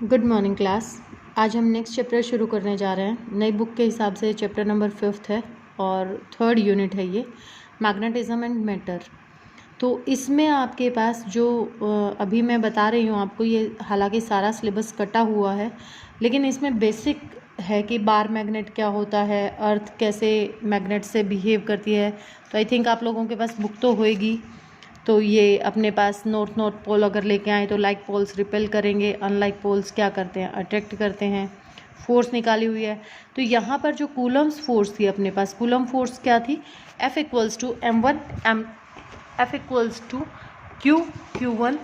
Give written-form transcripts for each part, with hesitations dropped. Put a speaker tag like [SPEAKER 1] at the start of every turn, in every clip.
[SPEAKER 1] Good morning class. आज हम next chapter शुरू करने जा रहे हैं। नई बुक के हिसाब से चैप्टर नंबर 5 है और 3rd यूनिट है ये, मैग्नेटिज्म एंड मैटर। तो इसमें आपके पास जो अभी मैं बता रही हूँ आपको, ये हालांकि सारा सिलेबस कटा हुआ है, लेकिन इसमें बेसिक है कि बार मैग्नेट क्या होता है, अर्थ कैसे मैग्नेट से बिहेव करती है। तो आई थिंक आप लोगों के पास बुक तो होएगी। तो ये अपने पास नॉर्थ पोल अगर लेके आए तो लाइक पोल्स रिपेल करेंगे, अनलाइक पोल्स क्या करते हैं, अट्रैक्ट करते हैं। फोर्स निकाली हुई है। तो यहाँ पर जो कूलम्स फोर्स थी अपने पास, कूलम फोर्स क्या थी, F equals to M1 M, F equals to Q1,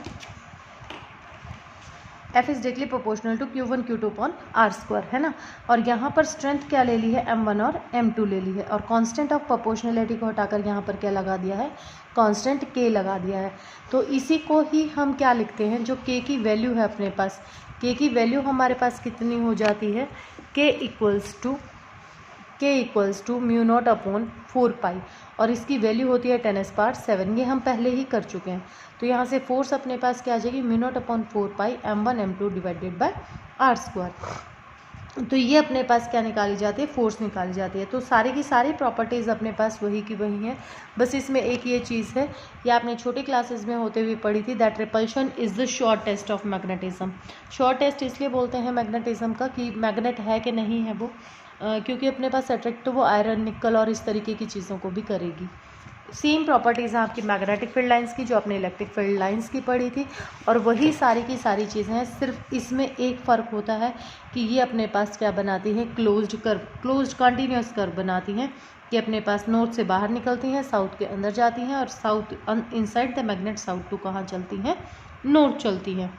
[SPEAKER 1] F is directly proportional to Q1 Q2 upon R square, है ना। और यहाँ पर स्ट्रेंथ क्या ले ली है, M1 और M2 ले ली है, और कांस्टेंट ऑफ प्रोपोर्शनलिटी को हटाकर यहाँ पर क्या लगा दिया है, कांस्टेंट K लगा दिया है। तो इसी को ही हम क्या लिखते हैं, जो K की वैल्यू है अपने पास, K की वैल्यू हमारे पास कितनी हो जाती है, K equals to mu not upon 4 pi, और इसकी वैल्यू होती है 10⁻⁷। ये हम पहले ही कर चुके हैं। तो यहाँ से फोर्स अपने पास क्या आ जाएगी, mu not upon 4 pi M1 M2 divided by R square. तो ये अपने पास क्या निकाली जाती है, फोर्स निकाली जाती है। तो सारी की सारी प्रॉपर्टीज़ अपने पास वही की वही है, बस इसमें एक ये चीज़ है, ये आपने छोटी क्लासेस में होते हुए पढ़ी थी, that repulsion is the short test of magnetism. Short test इसलिए बोलते हैं मैग्नेटिज्म का कि मैग्नेट है कि नहीं है वो, क्योंकि अपने पास अट्रैक्ट तो वो आयरन, निकल और इस तरीके की चीज़ों को भी करेगी। सेम प्रॉपर्टीज़ हैं आपकी मैग्नेटिक फील्ड लाइंस की, जो आपने इलेक्ट्रिक फील्ड लाइंस की पढ़ी थी, और वही सारी की सारी चीज़ें हैं। सिर्फ इसमें एक फ़र्क होता है कि ये अपने पास क्या बनाती हैं, closed curve, closed continuous curve बनाती हैं, कि अपने पास नॉर्थ से बाहर निकलती हैं, साउथ के अंदर जाती हैं, और south inside the magnet south to कहाँ चलती हैं, नॉर्थ चलती हैं।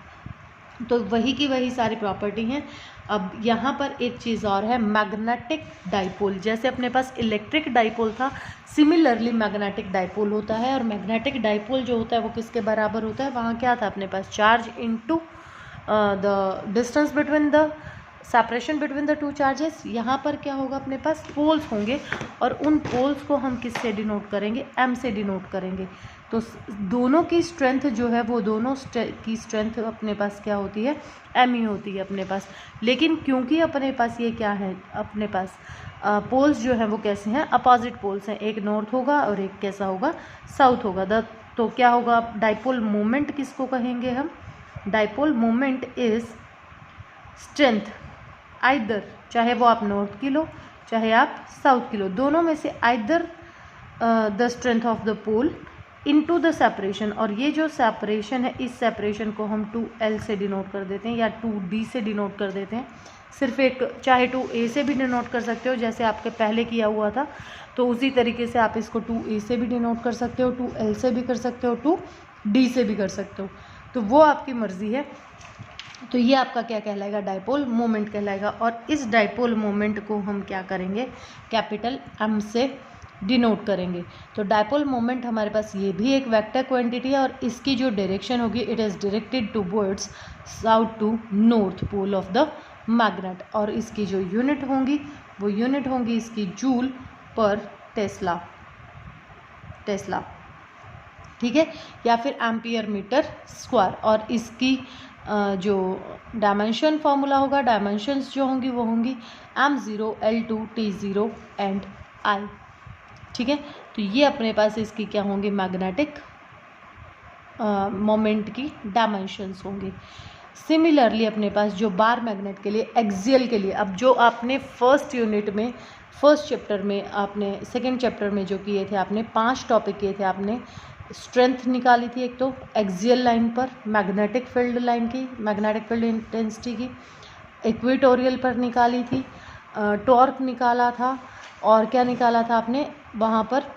[SPEAKER 1] तो वही की वही सारी प्रॉपर्टी हैं। अब यहाँ पर एक चीज़ और है, मैग्नेटिक डाइपोल। जैसे अपने पास इलेक्ट्रिक डाइपोल था, सिमिलरली मैग्नेटिक डाइपोल होता है। और मैग्नेटिक डाइपोल जो होता है वो किसके बराबर होता है, वहाँ क्या था अपने पास, charge into the distance between the separation between the two charges. यहाँ पर क्या होगा, अपने पास पोल्स होंगे, और उन पोल्स को हम किससे डिनोट करेंगे, M से डिनोट करेंगे। तो दोनों की स्ट्रेंथ जो है, वो दोनों की स्ट्रेंथ अपने पास क्या होती है, M ही होती है अपने पास। लेकिन क्योंकि अपने पास ये क्या है, अपने पास पोल्स जो है वो कैसे हैं, अपोजिट पोल्स हैं, एक नॉर्थ होगा और एक कैसा होगा, साउथ होगा। तो क्या होगा, डाइपोल मोमेंट किसको कहेंगे हम, dipole moment is strength either, चाहे वो आप नॉर्थ की लो चाहे आप साउथ की लो, दोनों में से either the strength of the pole into the separation. और ये जो सेपरेशन है, इस सेपरेशन को हम 2L से डिनोट कर देते हैं या 2D से डिनोट कर देते हैं। सिर्फ एक, चाहे 2A से भी डिनोट कर सकते हो जैसे आपके पहले किया हुआ था, तो उसी तरीके से आप इसको 2A से भी डिनोट कर सकते हो, 2L से भी कर सकते हो, 2D से भी कर सकते हो, तो वो आपकी मर्जी है। तो ये आपका क्या कहलाएगा, डाइपोल मोमेंट कहलाएगा। और इस डाइपोल मोमेंट को हम क्या करेंगे, कैपिटल M से डिनोट करेंगे। तो डाइपोल मोमेंट हमारे पास ये भी एक वेक्टर क्वांटिटी है, और इसकी जो डायरेक्शन होगी, it is directed towards south to north pole of the magnet. और इसकी जो यूनिट होंगी, वो यूनिट होंगी इसकी जूल पर टेस्ला, ठीक है, या फिर एम्पियर मीटर स्क्वायर। और इसकी जो डायमेंशन फार्मूला होगा, डायमेंशंस जो होंगी वो होंगी M0 L2 T0 and I, ठीक है। तो ये अपने पास इसकी क्या होंगी, मैग्नेटिक मोमेंट की डायमेंशंस होंगी। सिमिलरली अपने पास जो बार मैग्नेट के लिए, एक्सियल के लिए, अब जो आपने फर्स्ट यूनिट में, फर्स्ट चैप्टर में, आपने सेकेंड चैप्टर में जो किए थे, आपने 5 टॉपिक किए थे। आपने स्ट्रेंथ निकाली थी एक तो एक्सियल लाइन पर, मैग्नेटिक फील्ड लाइन की, मैग्नेटिक फील्ड इंटेंसिटी की, इक्वेटोरियल पर निकाली थी, टॉर्क निकाला था, और क्या निकाला था आपने वहाँ पर,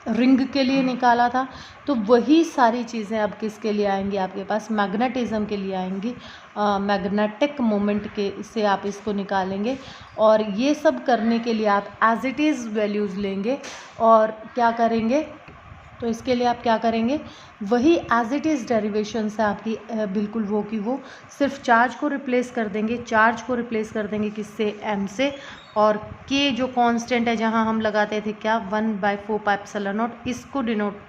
[SPEAKER 1] रिंग के लिए निकाला था। तो वही सारी चीज़ें अब किसके लिए आएंगी, आपके पास मैग्नेटिज्म के लिए आएंगी। मैग्नेटिक मोमेंट के से आप इसको निकालेंगे, और ये सब करने के लिए आप एज इट इज़ वैल्यूज़ लेंगे और क्या करेंगे, तो इसके लिए आप क्या करेंगे, वही एज इट इज़ डेरिवेशन से आपकी बिल्कुल वो की वो, सिर्फ चार्ज को रिप्लेस कर देंगे। चार्ज को रिप्लेस कर देंगे किससे, m से, और k जो कांस्टेंट है जहां हम लगाते थे क्या 1/4πε0, इसको डिनोट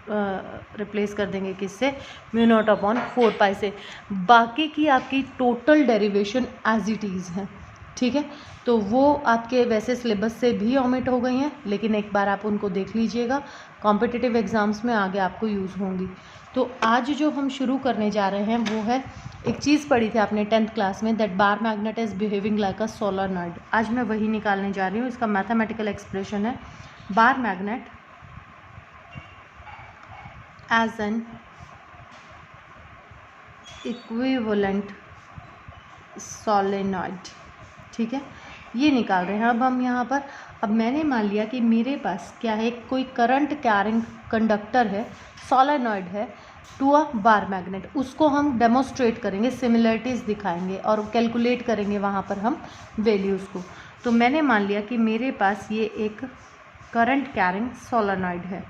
[SPEAKER 1] रिप्लेस कर देंगे किससे, μ0/4π से। बाकी की आपकी total derivation as it is है, ठीक है। तो वो आपके वैसे सिलेबस से भी ओमिट हो गई हैं, लेकिन एक बार आप उनको देख लीजिएगा, कॉम्पिटिटिव एग्जाम्स में आगे आपको यूज़ होंगी। तो आज जो हम शुरू करने जा रहे हैं वो है, एक चीज़ पढ़ी थी आपने 10th क्लास में, that bar magnet is behaving like a solenoid. आज मैं वही निकालने जा रही हूँ। इसका मैथमेटिकल एक्सप्रेशन है, bar magnet as an equivalent solenoid, ठीक है, ये निकाल रहे हैं। अब हम यहाँ पर, अब मैंने मान लिया कि मेरे पास क्या है, कोई करंट कैरिंग कंडक्टर है, सोलेनॉइड है, टू अ बार मैग्नेट। उसको हम डेमोस्ट्रेट करेंगे, सिमिलरिटीज़ दिखाएंगे और कैलकुलेट करेंगे वहाँ पर हम वैल्यूज़ को। तो मैंने मान लिया कि मेरे पास ये एक करंट कैरिंग सोलेनॉइड है,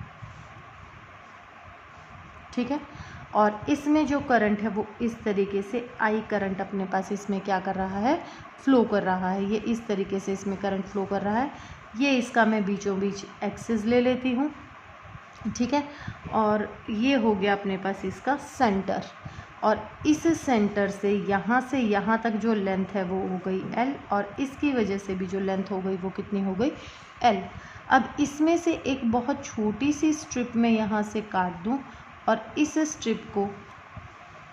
[SPEAKER 1] ठीक है, और इसमें जो करंट है वो इस तरीके से आई करंट अपने पास इसमें क्या कर रहा है, फ्लो कर रहा है। ये इस तरीके से इसमें करंट फ्लो कर रहा है। ये इसका मैं बीचों बीच एक्सिस ले लेती हूँ, ठीक है, और ये हो गया अपने पास इसका सेंटर, और इस सेंटर से यहाँ तक जो लेंथ है वो हो गई L, और इसकी वजह से भी जो लेंथ हो गई वो कितनी हो गई, L। अब इसमें से एक बहुत छोटी सी स्ट्रिप में यहाँ से काट दूँ और इस स्ट्रिप को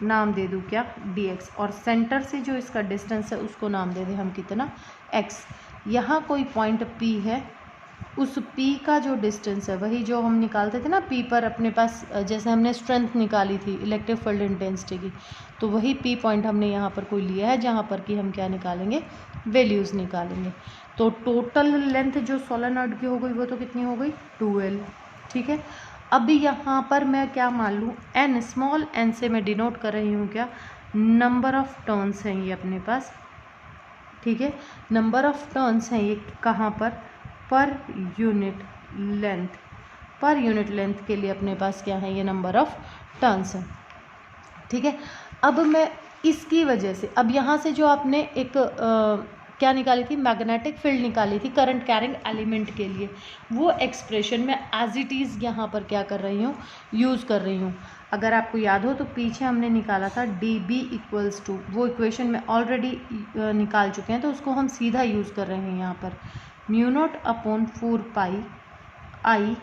[SPEAKER 1] नाम दे दूँ क्या, dx, और सेंटर से जो इसका डिस्टेंस है उसको नाम दे दें हम कितना, x। यहाँ कोई पॉइंट P है, उस P का जो डिस्टेंस है वही जो हम निकालते थे ना P पर अपने पास, जैसे हमने स्ट्रेंथ निकाली थी इलेक्ट्रिक फील्ड इंटेंसिटी की, तो वही P पॉइंट हमने यहाँ पर कोई लिया है जहाँ पर कि हम क्या निकालेंगे, वैल्यूज़ निकालेंगे। तो टोटल लेंथ जो सोलेनॉइड की हो गई वो तो कितनी हो गई, 2L, ठीक है। अभी यहाँ पर मैं क्या मान लूँ, n, स्मॉल n से मैं डिनोट कर रही हूँ क्या, नंबर ऑफ टर्न्स हैं ये अपने पास, ठीक है, नंबर ऑफ टर्न्स हैं ये कहाँ per unit length, per unit length के लिए अपने पास क्या है, ये नंबर ऑफ टर्न्स है, ठीक है। अब मैं इसकी वजह से, अब यहाँ से जो आपने एक क्या निकाली थी, मैग्नेटिक फील्ड निकाली थी करंट कैरिंग एलिमेंट के लिए, वो एक्सप्रेशन मैं एज इट इज़ यहाँ पर क्या कर रही हूँ, यूज़ कर रही हूँ। अगर आपको याद हो तो पीछे हमने निकाला था dB इक्वल्स टू, वो इक्वेशन में ऑलरेडी निकाल चुके हैं, तो उसको हम सीधा यूज़ कर रहे हैं यहाँ पर, μ0/4π I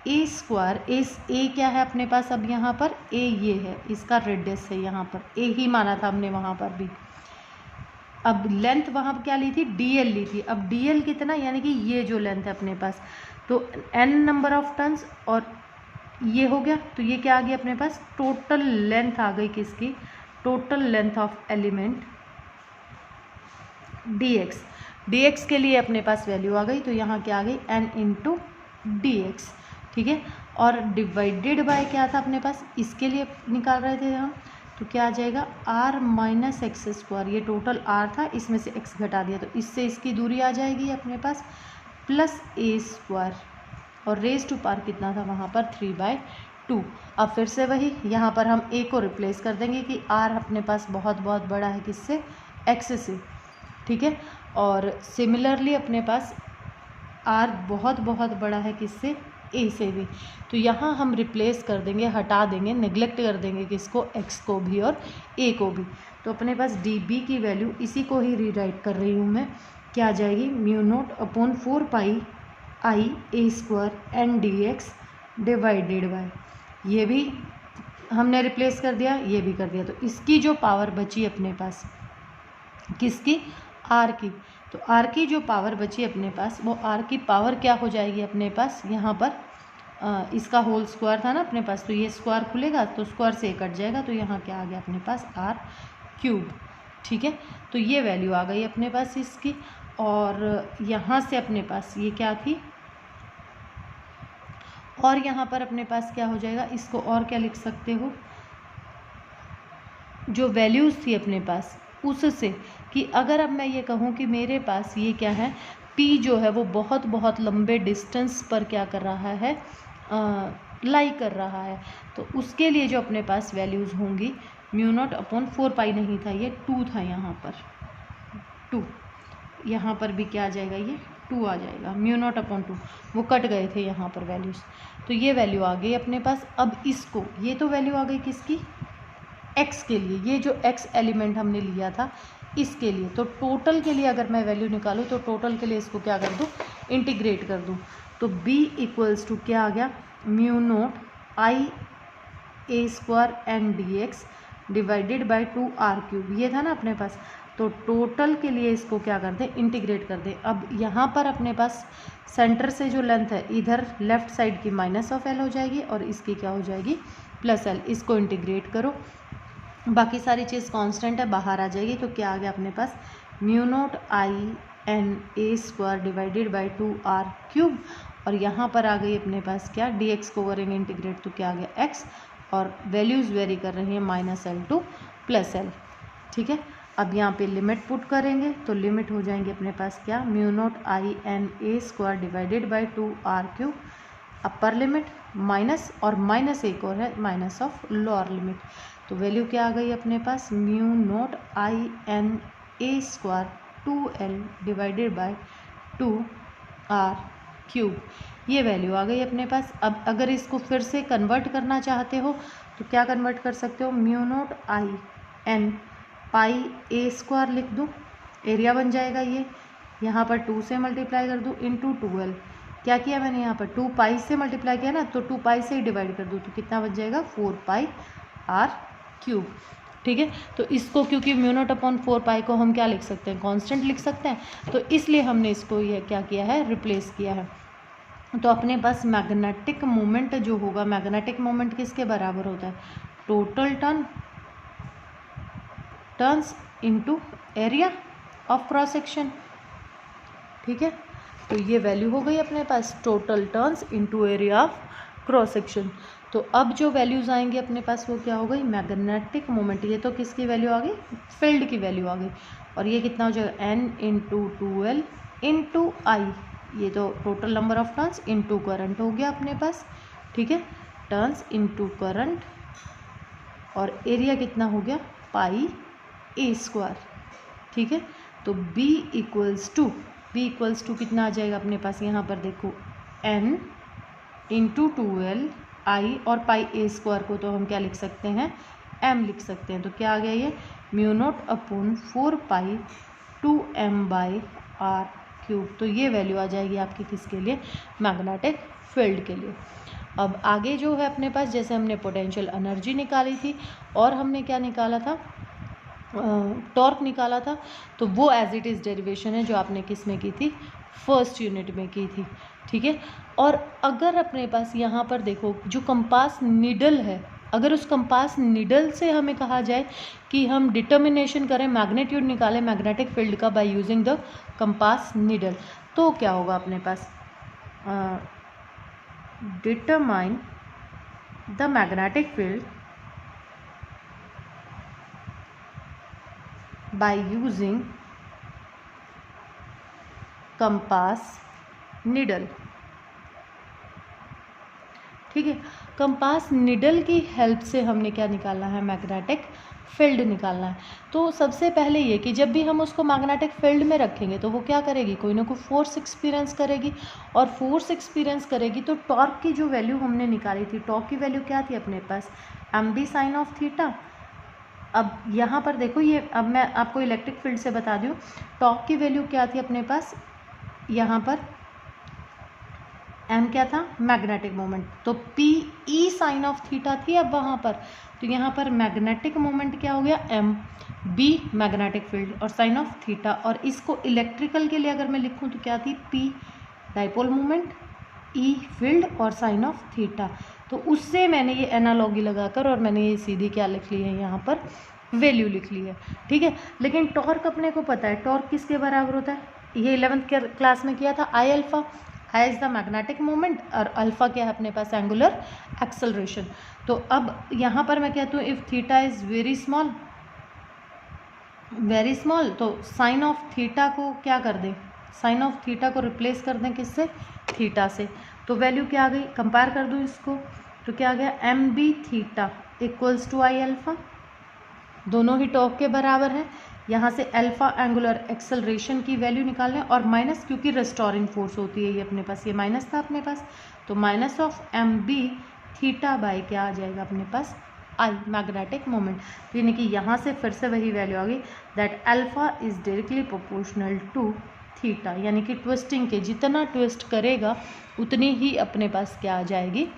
[SPEAKER 1] a स्क्वायर, ए क्या है अपने पास, अब यहाँ पर a ये है, इसका रेडियस है, यहाँ पर a ही माना था हमने वहाँ पर भी। अब लेंथ वहाँ पर क्या ली थी, dl ली थी, अब dl कितना, यानी कि ये जो लेंथ है अपने पास, तो n नंबर ऑफ टर्न्स, और ये हो गया, तो ये क्या आ गया अपने पास, टोटल लेंथ आ गई किसकी, total length of element dx के लिए अपने पास वैल्यू आ गई, तो यहाँ क्या आ गई, n इंटू dx, ठीक है। और डिवाइडेड बाय क्या था अपने पास, इसके लिए निकाल रहे थे हम, तो क्या आ जाएगा, r माइनस एक्स स्क्वायर, ये टोटल r था, इसमें से x घटा दिया तो इससे इसकी दूरी आ जाएगी अपने पास, प्लस a स्क्वायर, और रेज टू पावर कितना था वहाँ पर, 3/2। अब फिर से वही, यहाँ पर हम a को रिप्लेस कर देंगे कि r अपने पास बहुत बहुत बड़ा है किससे, x से, ठीक है, और सिमिलरली अपने पास r बहुत बहुत बड़ा है किससे, a से भी, तो यहाँ हम रिप्लेस कर देंगे, हटा देंगे, नेग्लेक्ट कर देंगे किसको, x को भी और a को भी। तो अपने पास dB की वैल्यू, इसी को ही रीराइट कर रही हूँ मैं, क्या आ जाएगी, μ0/4π I a square n dx divided by, ये भी हमने रिप्लेस कर दिया, ये भी कर दिया, तो इसकी जो पावर बची अपने पास किसकी, r की, तो r की जो पावर बची अपने पास, वो r की पावर क्या हो जाएगी अपने पास, यहाँ पर इसका होल स्क्वायर था ना अपने पास, तो ये स्क्वायर खुलेगा तो स्क्वायर से कट जाएगा, तो यहाँ क्या आ गया अपने पास, r³, ठीक है। तो ये वैल्यू आ गई अपने पास इसकी, और यहाँ से अपने पास ये क्या थी, और यहाँ पर अपने पास क्या हो जाएगा, इसको और क्या लिख सकते हो, जो वैल्यूज़ थी अपने पास उससे, कि अगर अब मैं ये कहूँ कि मेरे पास ये क्या है, P जो है वो बहुत बहुत लंबे डिस्टेंस पर क्या कर रहा है, लाई कर रहा है, तो उसके लिए जो अपने पास वैल्यूज़ होंगी μ0/4 नहीं था, ये 2 था, यहाँ पर 2, यहाँ पर भी क्या आ जाएगा, ये 2 आ जाएगा, μ0/2, वो कट गए थे यहाँ पर वैल्यूज़, तो ये वैल्यू आ गई अपने पास। अब इसको, ये तो वैल्यू आ गई किसकी, x के लिए, ये जो x एलिमेंट हमने लिया था इसके लिए, तो टोटल के लिए अगर मैं वैल्यू निकालूँ तो टोटल के लिए इसको क्या कर दूँ, इंटीग्रेट कर दूँ, तो b इक्वल्स टू क्या आ गया, μ0 n dx divided by 2r3, ये था ना अपने पास, तो टोटल के लिए इसको क्या कर दें, इंटीग्रेट कर दें। अब यहाँ पर अपने पास सेंटर से जो लेंथ है इधर लेफ्ट साइड की -l हो जाएगी और इसकी क्या हो जाएगी, +l, इसको इंटीग्रेट करो, बाकी सारी चीज़ कांस्टेंट है, बाहर आ जाएगी, तो क्या आ गया अपने पास, μ0 na² डिवाइडेड बाई 2r3, और यहाँ पर आ गई अपने पास क्या, dx को करेंगे इंटीग्रेट, तो क्या आ गया x, और वैल्यूज़ वेरी कर रही हैं -l टू +l, ठीक है। अब यहाँ पे लिमिट पुट करेंगे तो लिमिट हो जाएंगे अपने पास क्या, μ0 na² divided by 2r3, upper limit minus, और माइनस एक और है माइनस ऑफ लोअर लिमिट, तो वैल्यू क्या आ गई अपने पास, μ0 na² 2l divided by 2r3, ये वैल्यू आ गई अपने पास। अब अगर इसको फिर से कन्वर्ट करना चाहते हो तो क्या कन्वर्ट कर सकते हो, μ0 n πa² लिख दूँ, एरिया बन जाएगा ये, यहाँ पर 2 से मल्टीप्लाई कर दूँ इंटू 2l, क्या किया मैंने यहाँ पर 2 पाई से मल्टीप्लाई किया ना, तो 2 पाई से ही डिवाइड कर दूँ, तो कितना बन जाएगा 4πr3, ठीक है। तो इसको क्योंकि μ0/4 को हम क्या लिख सकते हैं, कांस्टेंट लिख सकते हैं, तो इसलिए हमने इसको यह क्या किया है, रिप्लेस किया है। तो अपने पास मैग्नेटिक मोमेंट जो होगा, मैग्नेटिक मोमेंट किसके बराबर होता है, total turns into area of cross section, ठीक है। तो ये वैल्यू हो गई अपने पास, total turns into area of cross section. तो अब जो वैल्यूज़ आएंगी अपने पास वो क्या हो गई, मैग्नेटिक मोमेंट, ये तो किसकी वैल्यू आ गई, फील्ड की वैल्यू आ गई, और ये कितना हो जाएगा, n इंटू 2l इंटू आई, ये तो total number of turns into current हो गया अपने पास, ठीक है, टर्न्स इनटू करंट, और एरिया कितना हो गया, πa², ठीक है। तो b इक्वल्स टू कितना आ जाएगा अपने पास, यहाँ पर देखो n इंटू 2l आई, और πa² को तो हम क्या लिख सकते हैं, m लिख सकते हैं, तो क्या आ गया ये, μ0/4 2m/r3, तो ये वैल्यू आ जाएगी आपकी किसके लिए, मैग्नेटिक फील्ड के लिए। अब आगे जो है अपने पास, जैसे हमने पोटेंशियल एनर्जी निकाली थी और हमने क्या निकाला था, टॉर्क निकाला था, तो वो एज इट इज़ डेरिवेशन है जो आपने किस में की थी, फर्स्ट यूनिट में की थी, ठीक है। और अगर अपने पास यहाँ पर देखो जो कंपास निडल है, अगर उस कंपास निडल से हमें कहा जाए कि हम डिटर्मिनेशन करें, मैग्नीट्यूड निकालें मैग्नेटिक फील्ड का by using the compass needle, तो क्या होगा अपने पास, determine the magnetic field by using compass needle, ठीक है। कंपास निडल की हेल्प से हमने क्या निकालना है, मैग्नेटिक फील्ड निकालना है। तो सबसे पहले ये कि जब भी हम उसको मैग्नेटिक फील्ड में रखेंगे तो वो क्या करेगी, कोई ना कोई फोर्स एक्सपीरियंस करेगी, और फोर्स एक्सपीरियंस करेगी तो टॉर्क की जो वैल्यू हमने निकाली थी, टॉर्क की वैल्यू क्या थी अपने पास, md साइन ऑफ थीटा। अब यहाँ पर देखो ये, अब मैं आपको इलेक्ट्रिक फील्ड से बता दूँ, टॉर्क की वैल्यू क्या थी अपने पास, यहाँ पर m क्या था, मैग्नेटिक मोमेंट, तो p e sine of theta थी अब वहाँ पर, तो यहाँ पर मैग्नेटिक मोमेंट क्या हो गया, m, b मैग्नेटिक फील्ड और साइन ऑफ थीटा, और इसको इलेक्ट्रिकल के लिए अगर मैं लिखूँ तो क्या थी, p dipole moment, e field और साइन ऑफ थीटा। तो उससे मैंने ये एनालॉगी लगाकर और मैंने ये सीधी क्या लिख ली है, यहाँ पर वैल्यू लिख ली है, ठीक है। लेकिन टॉर्क अपने को पता है, टॉर्क किसके बराबर होता है, ये 11th क्लास में किया था, आई alpha, I is the magnetic moment और अल्फा क्या है अपने पास, एंगुलर एक्सेलरेशन। तो अब यहाँ पर मैं कहती हूँ if theta is very small, तो साइन ऑफ थीटा को क्या कर दें, साइन ऑफ थीटा को रिप्लेस कर दें किससे, थीटा से, तो वैल्यू क्या आ गई, कंपेयर कर दूँ इसको, तो क्या आ गया M B theta equals to I alpha, दोनों ही टॉप के बराबर है। यहाँ से अल्फा एंगुलर एक्सेलरेशन की वैल्यू निकालना है और माइनस, क्योंकि रेस्टोरिंग फोर्स होती है ये अपने पास, ये माइनस था अपने पास, तो minus of M B theta by क्या आ जाएगा अपने पास आई मैग्नेटिक मोमेंट। तो यानी कि यहाँ से फिर से वही वैल्यू आ गई that alpha is directly proportional to theta, यानी कि ट्विस्टिंग के जितना ट्विस्ट करेगा उतनी ही अपने पास क्या आ जाएगी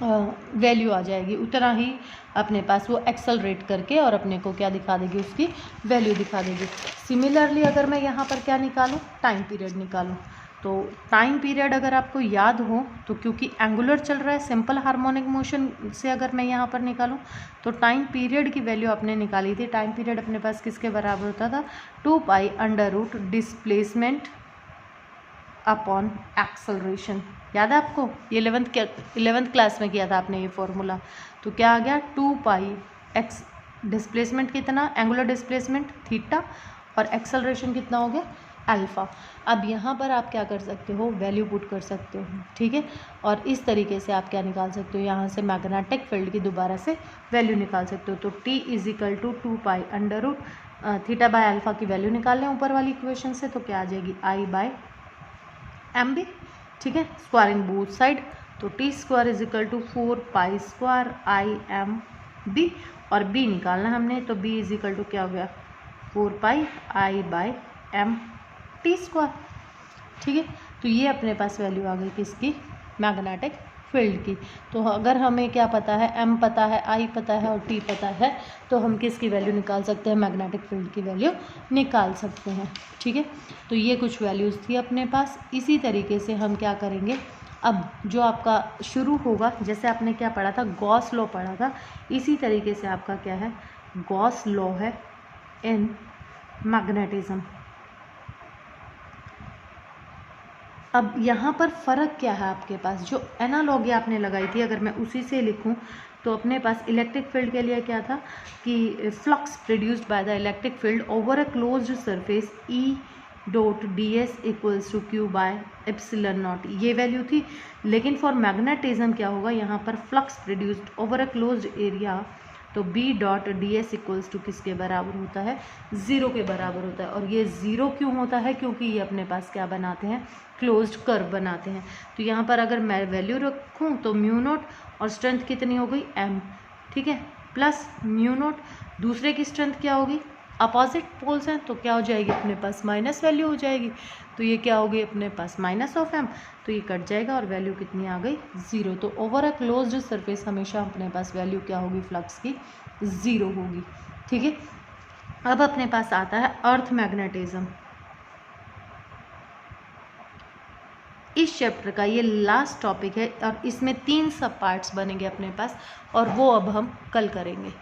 [SPEAKER 1] वैल्यू आ जाएगी, उतना ही अपने पास वो एक्सेलरेट करके और अपने को क्या दिखा देगी, उसकी वैल्यू दिखा देगी। सिमिलरली अगर मैं यहाँ पर क्या निकालूँ, टाइम पीरियड निकालूँ, तो टाइम पीरियड अगर आपको याद हो तो क्योंकि एंगुलर चल रहा है सिंपल हार्मोनिक मोशन से अगर मैं यहाँ पर निकालूँ तो टाइम पीरियड की वैल्यू आपने निकाली थी। टाइम पीरियड अपने पास किसके बराबर होता था, 2 pi under root displacement upon acceleration. याद है आपको, ये 11th क्लास में किया था आपने ये फॉर्मूला। तो क्या आ गया 2 पाई एक्स, डिस्प्लेसमेंट कितना, एंगुलर डिस्प्लेसमेंट थीटा, और एक्सेलरेशन कितना हो गया अल्फा। अब यहाँ पर आप क्या कर सकते हो, वैल्यू पुट कर सकते हो, ठीक है। और इस तरीके से आप क्या निकाल सकते हो, यहाँ से मैग्नेटिक फील्ड की दोबारा से वैल्यू निकाल सकते हो। तो T is equal to 2 pi under root theta by alpha की वैल्यू निकाल लें ऊपर वाली इक्वेशन से, तो क्या आ जाएगी आई बाय एम बी, ठीक है, स्क्वायरिंग बोथ साइड। तो T square is equal to 4 pi square I M B, और बी निकालना हमने, तो बी इज इक्वल टू क्या हो गया 4 पाई आई बाय एम टी स्क्वायर, ठीक है। तो ये अपने पास वैल्यू आ गई किसकी, मैग्नेटिक फील्ड की। तो अगर हमें क्या पता है, एम पता है, आई पता है और टी पता है, तो हम किसकी वैल्यू निकाल सकते हैं, मैग्नेटिक फील्ड की वैल्यू निकाल सकते हैं, ठीक है। तो ये कुछ वैल्यूज़ थी अपने पास। इसी तरीके से हम क्या करेंगे, अब जो आपका शुरू होगा, जैसे आपने क्या पढ़ा था, गॉस लॉ पढ़ा था, इसी तरीके से आपका क्या है, गॉस लॉ है इन मैग्नेटिज्म। अब यहाँ पर फ़र्क क्या है आपके पास, जो एनालॉगी आपने लगाई थी अगर मैं उसी से लिखूँ तो अपने पास इलेक्ट्रिक फील्ड के लिए क्या था कि flux produced by the electric field over a closed surface E dot D S equals to Q by epsilon naught, ये वैल्यू थी। लेकिन फॉर मैग्नेटिज्म क्या होगा, यहाँ पर flux produced over a closed area, तो B dot D S equals to किसके बराबर होता है, ज़ीरो के बराबर होता है। और ये ज़ीरो क्यों होता है, क्योंकि ये अपने पास क्या बनाते हैं, क्लोज्ड कर्व बनाते हैं। तो यहाँ पर अगर मैं वैल्यू रखूँ तो म्यू नोट और स्ट्रेंथ कितनी हो गई एम, ठीक है, प्लस म्यू नोट, दूसरे की स्ट्रेंथ क्या होगी, अपोजिट पोल्स हैं, तो क्या हो जाएगी अपने पास माइनस वैल्यू हो जाएगी। तो ये क्या हो गई अपने पास माइनस ऑफ एम, तो ये कट जाएगा और वैल्यू कितनी आ गई ज़ीरो। तो ओवर अ क्लोज्ड सरफेस हमेशा अपने पास वैल्यू क्या होगी फ्लक्स की, ज़ीरो होगी, ठीक है। अब अपने पास आता है अर्थ मैग्नेटिज्म। इस चैप्टर का ये लास्ट टॉपिक है और इसमें 3 सब पार्ट्स बनेंगे अपने पास, और वो अब हम कल करेंगे।